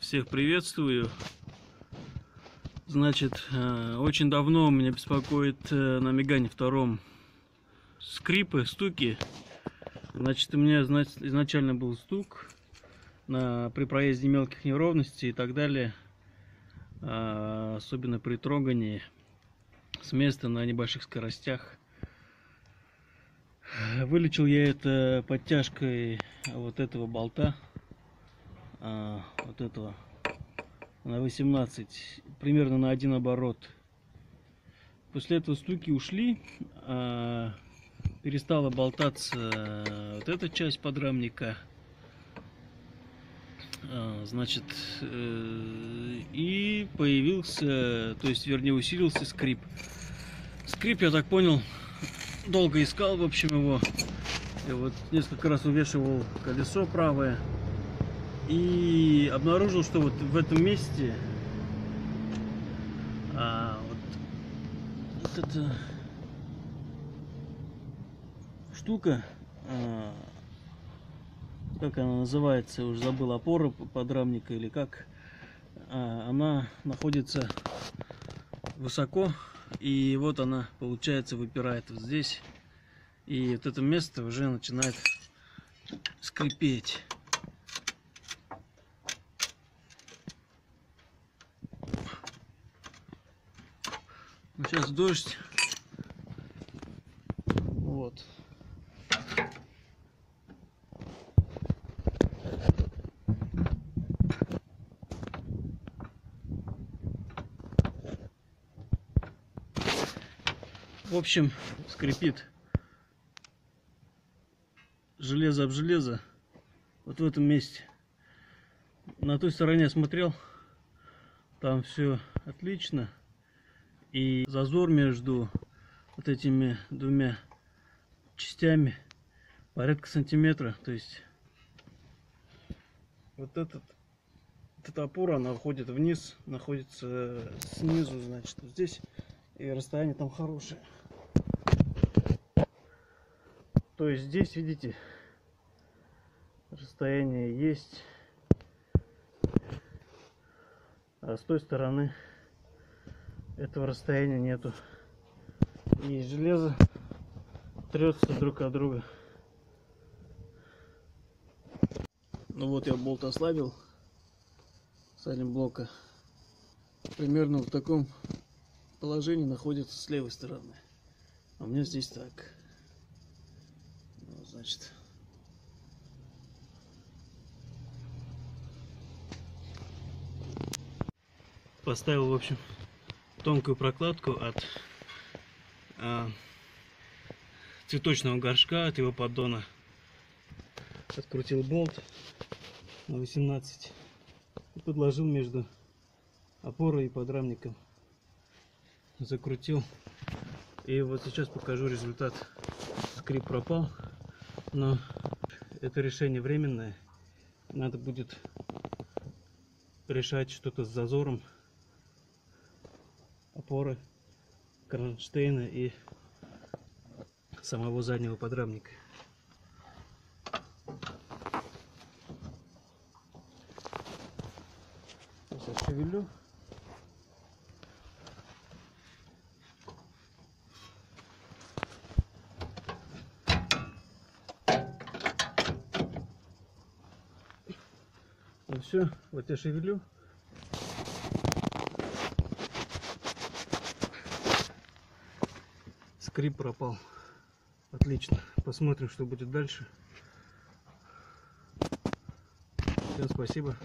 Всех приветствую. Значит, очень давно меня беспокоит на Мегане втором скрипы, стуки. Значит, у меня изначально был стук при проезде мелких неровностей и так далее, особенно при трогании с места на небольших скоростях. Вылечил я это подтяжкой вот этого болта, вот этого на 18, примерно на 1 оборот. После этого стуки ушли, перестала болтаться вот эта часть подрамника, значит, и появился, то есть, вернее, усилился скрип. Скрип, я так понял, долго искал, в общем, его. Я вот несколько раз увешивал колесо правое и обнаружил, что вот в этом месте вот эта штука, как она называется, уже забыл, опора подрамника или как, она находится высоко, и вот она, получается, выпирает вот здесь, и вот это место уже начинает скрипеть. Сейчас дождь. Вот. В общем, скрипит железо об железо вот в этом месте. На той стороне я смотрел, там все отлично, и зазор между вот этими двумя частями порядка сантиметра. То есть вот эта опора, она уходит вниз, находится снизу, значит, вот здесь, и расстояние там хорошее. То есть здесь, видите, расстояние есть, а с той стороны этого расстояния нету, и железо трется друг от друга. Ну вот, я болт ослабил сайлентблока, примерно в таком положении находится с левой стороны, а у меня здесь так. Вот, значит, поставил, в общем, тонкую прокладку от цветочного горшка, от его поддона. Открутил болт на 18 и подложил между опорой и подрамником. Закрутил. И вот сейчас покажу результат. Скрип пропал, но это решение временное. Надо будет решать что-то с зазором опоры, кронштейна и самого заднего подрамника. Сейчас шевелю. Ну все, вот я шевелю. Скрип пропал. Отлично. Посмотрим, что будет дальше. Всем спасибо.